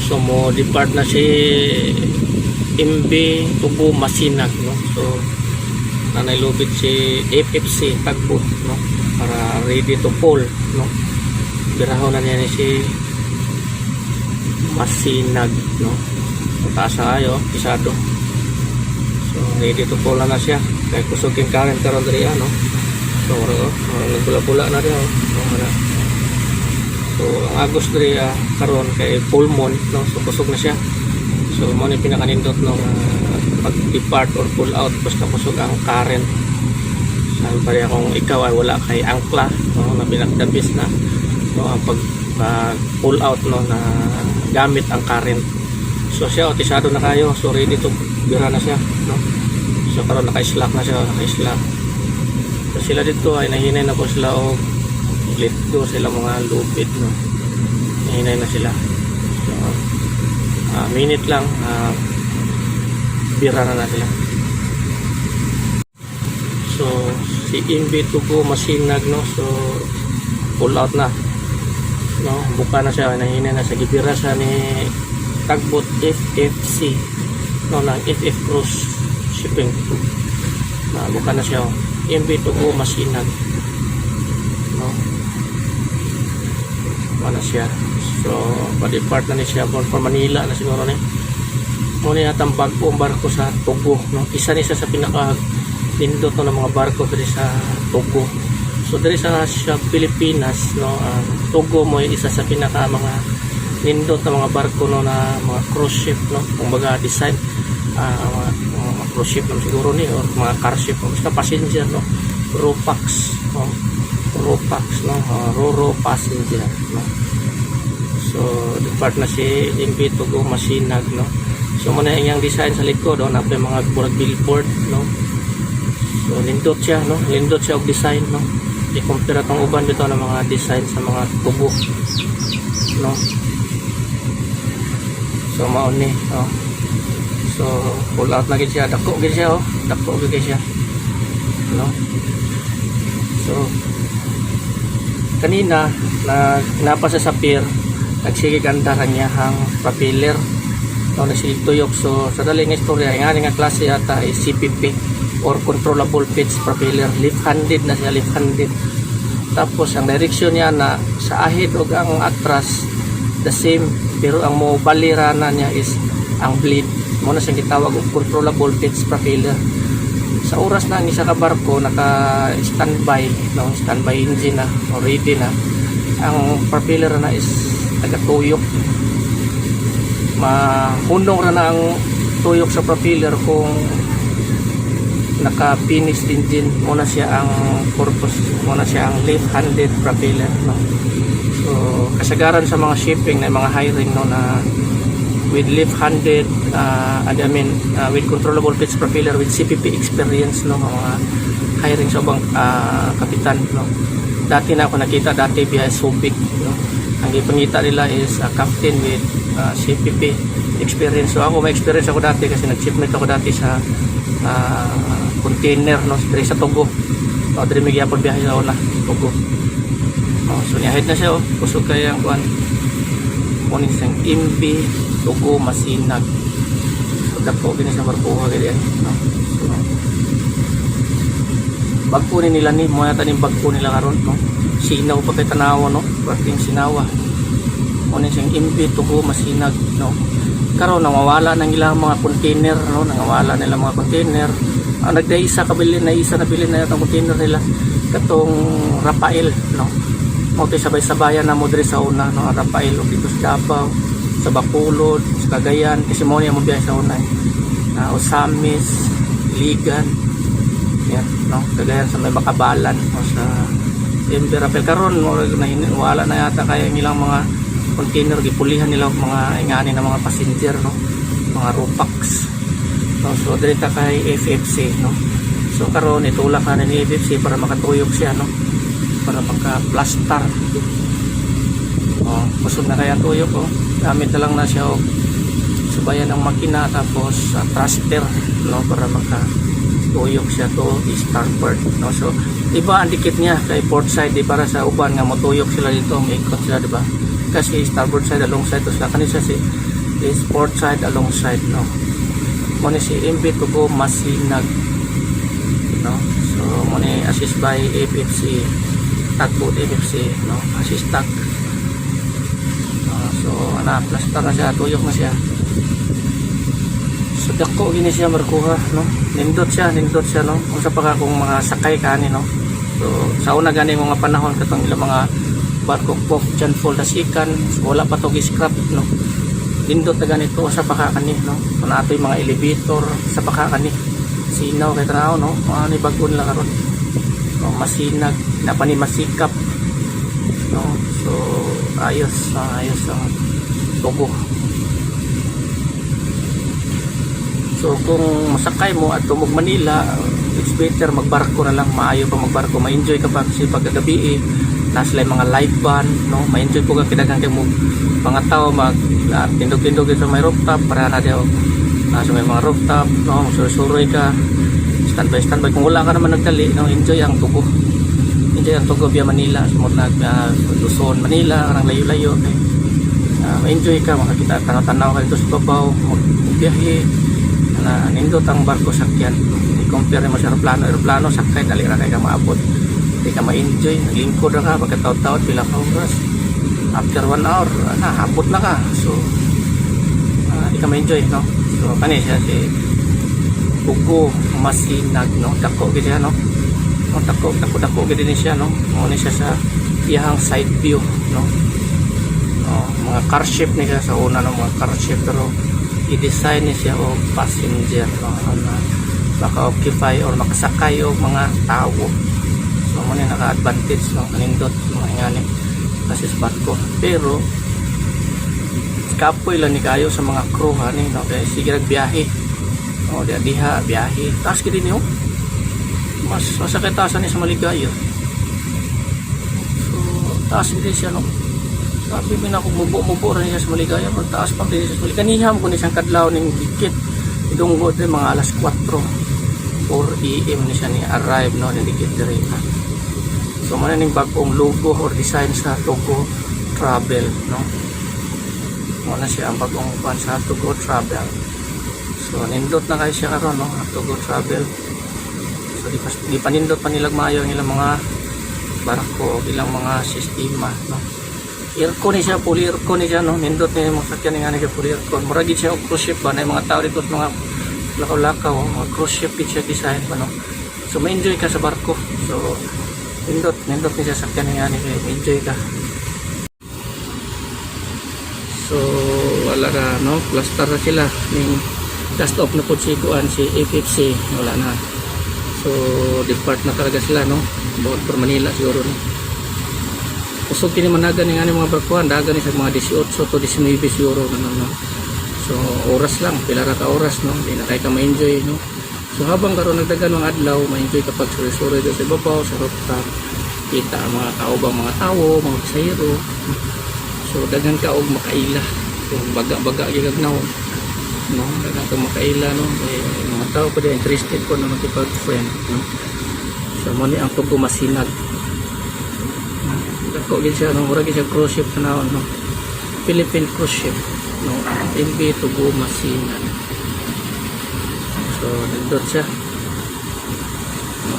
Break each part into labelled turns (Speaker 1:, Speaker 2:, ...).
Speaker 1: So mo depart na si MB Tubo Masinag, no. So nanailubit si FFC Tagbot, no, para ready to pull, no. Biraho na niya ni si Masinag, no. Taas na kayo, pisado. So ready to pull na siya. Kaya kusog yung current karon diri, no. So nagbula-bula na rin, so ang agos diri karon kay full moon, no. So kusog na siya. So mo ni pinakanindot no pag depart or pull out basta kusog ang current. Sabi pa rin kung ikaw ay wala kay angkla, no, na pinagdabis na, no, ang pag pull out, no, na gamit ang current. So siya otisado na kayo, so ready to bira na siya, no. So karon naka-slack na siya, naka-slack. So sila dito ay nahinay na po sila o let go sila mga lupit, no. Nahinay na sila. So minute lang, bira na sila. So si MB Tubo Masinag, no, so pull out na, no, buka na siya, nahinay na sa gibira sa ni Tagbot FFC, no, ng FF Cruise Shipping, buka na siya, MB Tubo Masinag, no, buka na siya. So pa-depart na ni siya for Manila na siguro ni. Muna yatang bagong barko sa Tugo, no? Isa ni sa pinaka pindot no, ng mga barko diri sa Tugo. So diri sa Pilipinas, no, Tugo mo isa sa pinaka mga nindot na mga barko, no, na mga cruise ship, no, kumbaga design mga cruise ship, no, siguro ni or mga car ship, no, basta passenger, no, Ropax, no, Ropax, no, Roro passenger, no. So depart na si MB Tubo Masinag, no. So muna yung design sa likod, no, na mga burag billboard, no. So lindot siya, no, lindot siya og design, no. I-compare atong uban dito ng mga design sa mga tubo, no. So maon ni, no. So pull out na gid siya, dako gid siya, oh, dako gid siya, no. So kanina na napasa sa pier, nagsige ganda kanyahang propeller, no, nagsige tuyok. So sa daling istorya nga nga klase ata ay CPP or controllable pitch propeller, left-handed na siya, left-handed. Tapos ang direction niya na sa ahead o ang atras the same, pero ang mo balirana niya is ang bleed, mo na siyang gitawag og controllable pitch propeller. Sa oras na ang isa ka barko naka standby, no, standby engine na o ready na, ang propeller na is tagatuyok, mahunong ra na ang tuyok sa propeller kung naka finished engine, muna siya ang purpose, muna siya ang left-handed propeller, no. So kasagaran sa mga shipping na mga hiring, no, na with left-handed with controllable pitch propeller with CPP experience, no, mga hiring sa ubang kapitan, no. Dati na ako nakita, dati via Subic, no. Ang ipangita nila is captain with CPP experience. So ako may experience ako dati kasi nag-shipment ako dati sa container, no, diri sa Tugo. So diri mi gyapon biyahe sa una Tugo. So niahid na siya, oh, kusog kaya ang kuan. Kunin siyang MB Tubo Masinag. So dako gini sa barko gani, no. So bagko ni nila ni mo yata ning bagko nila karon, no. Sinaw pa kay tanawa, no, parting sinawa. Kunin siyang MB Tubo Masinag, no. Karon nawawala nang ilang mga container, no, nawawala nila mga container. Ang nagdaisa kabili na isa na bilin na yung container nila katong Rafael, no. Mo tay sabay-sabayan na mo diri sa una, no, Rafael og dito sa Davao, sa Bacolod, sa Cagayan, kasi mo niya mo biyahe sa una. Osamis, Ligan, yan, no, Cagayan sa may Makabalan, no, sa MB Rafael. Karon mo wala na yata kaya ilang mga container gipulihan nila mga ingani na mga passenger, no, mga Ropax, no. So direta kay FFC, no. So karon itulak na ni FFC para makatuyok siya, no, para maka-plaster. Kusog na kaya tuyok, oh. Gamit na lang na siya, oh, subayan ang makina tapos thruster, no, para maka-tuyok siya to starboard, no. So iba ang dikit niya kay port side, di para sa uban nga motuyok sila dito, may ikot sila, di ba? Kasi starboard side along side to sila kanisa si is port side alongside, no. Mo ni si MV Tugo Masinag, no. So mo ni assist by FFC Tagboat FFC, no, assist tag. So ana plaster na siya, tuyok na siya. So dako gini siya markuha, no. Nindot siya no. Unsa pa ka kung mga sakay kani, no. So sa una gani mga panahon katong ilang mga barko po dyan full das ikan, so, wala pa to scrap, no. Nindot na ganito sa pa ka kani, no. So nato yung mga elevator sa pa ka kani. Sinaw kay tanaw, no. Mga ni bago nila karon. No, masinag, napani masikap, no. So ayos ang tugo. So kung masakay mo at tumog Manila, it's better magbarko na lang, maayo pa magbarko, ma-enjoy ka pa kasi pagkagabi nasa lang mga live band, no, ma-enjoy po ka kidagang kayo mo mga tao mag tindog-tindog sa may rooftop para na daw sa may mga rooftop, no, suroy ka standby kung wala ka naman nagdali, no, enjoy ang tugo via Manila, sumot na Luzon, Manila, karang layo-layo, okay. Ma-enjoy ka, makakita tanaw-tanaw ka dito sa babaw, magbiyahe na nindot ang barko sakyan. I-compare mo sa aeroplano sakay dali ra kay ka maabot, di ka ma-enjoy, naglingkod ra ka pagkataod-taod pila ka oras, after 1 hour abot na ka, so di ka ma-enjoy, no. So kani siya si Tugo Masinag, no, dako gid siya, no. Dako gid ni siya, no. Mo ni siya sa iyang side view, no. Mga car ship ni siya sa una, no, mga car ship, pero i-design niya siya o passenger, no, na maka-occupy or makasakay o mga tao. So mo ni naka-advantage, no, kanindot mga ingani kasi sa barko. Pero kapoy lang ni kayo sa mga crew hani, no, kaya sige nagbiyahe, no, diha biyahe taas gid niyo, mas masakit taasan ni sa Maligayo. So taas gid siya, no. Sabi mo na kung mubo rin siya sa Maligaya, magtaas pa rin siya sa Maligaya. Kaniham ko ni siyang kadlaw ng dikit. Idunggod rin mga alas 4 AM ni siya ni arrive, no, ng dikit rin. So muna ning bagong logo or design sa Tugo Travel, no. Muna siya ang bagong pan sa Tugo Travel. So nindot na kayo siya karon, no, Tugo Travel. So di panindot pa nilag maayo ang ilang mga barko o ilang mga sistema, no. Aircon ni siya, fully aircon ni siya, no. Nindot niya yung mga sakyan nga niya fully aircon. Muragid siya o cruise ship ba na yung mga tao dito mga lakaw-lakaw, mga cruise ship din siya design ba, no. So ma-enjoy ka sa barko. So nindot niya siya sakyan nga niya, ma-enjoy ka. So wala na, no, plaster na sila ning cast off na po si FFC, wala na. So depart na talaga sila, no, bawat for Manila siguro, no. Usog kini managan ni mga barkuhan, dagan ni sa mga 18 to 19 siguro, no. So oras lang, pila ra ka oras, no, di na kay ka ma-enjoy, no. So habang karon nagdagan mga adlaw, ma-enjoy kapag suri-suri do sa babaw sa rooftop, kita ang mga kaubang mga tao, mga pasahero. So daghan ka og makaila, so baga-baga gigagnaw, no, daghan ka makaila, no. Mga tao pa din interested ko na makipag-friend, no. So mo ni ang Tugo Masinag. Dako gid siya, no, murag siya cruise ship na, no, Philippine cruise ship, no, MV Tugo Masinag. So nindot siya, no.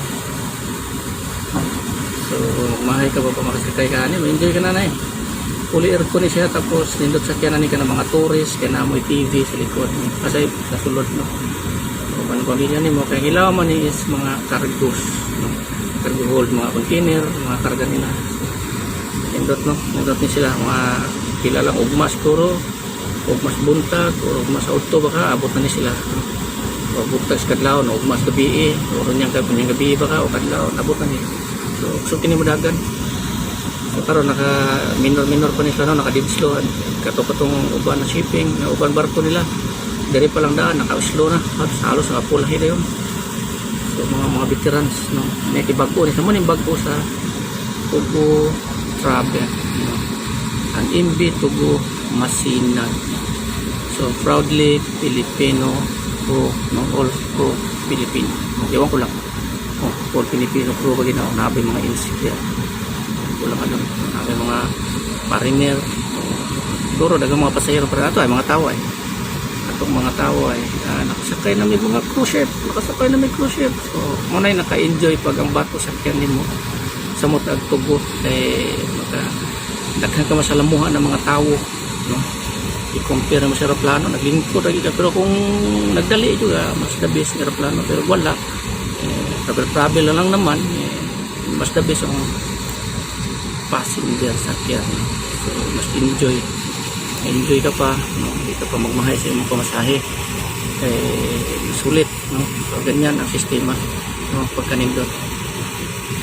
Speaker 1: So mahay ka ba makasakay ka ani, ma-enjoy ka na na, fully aircon ni siya, tapos nindot sa kyanan ni ka ng mga tourist, kaya na mo TV sa likod, no, kasi nasulod, no. So pamilya ni mo kaya ilaw man ni is mga cargos, no, cargo hold, mga container, mga karga nila. Nindot, no, nindot ni sila mga kilalang ugmas siguro, ugmas buntag o ugmas auto baka abot na ni sila, no? O buntag sa kadlaw, no, ugmas gabi o nyang gabi baka o kadlaw abot na ni. So kini mo dagan. So karon naka minor pa ni sila, no, naka dead slow katong uban na shipping, na uban barko nila diri pa lang daan naka-slow na, halos nakapulahi na yun. So mga veterans, no, may bago ni sa mo ning bago sa Tugo Travel, no, ang MV Tugo Masinag. So proudly Filipino crew, no, all crew Filipino. Ewan ko lang, all Filipino crew bagay na, nabi mga insect yan, kulang alam, nabi mga mariner, siguro dagang mga pasahero para ato ay mga tao ay atong mga tao ay nakasakay na may mga cruise ship, so muna naka-enjoy pag ang bato sa kyanin mo sa motag tugot daghan ka masalamuhan ng mga tao, no? I-compare mo sa aeroplano, naglingkod lagi ka, pero kung nagdali juga mas the best ng aeroplano, pero wala travel lang naman mas the best ang passenger sa kyan, so mas enjoy ka pa, no? Hindi ka pa magmahay sa imong pamasahe, sulit, no? So ganyan ang sistema, no? Pagkanindot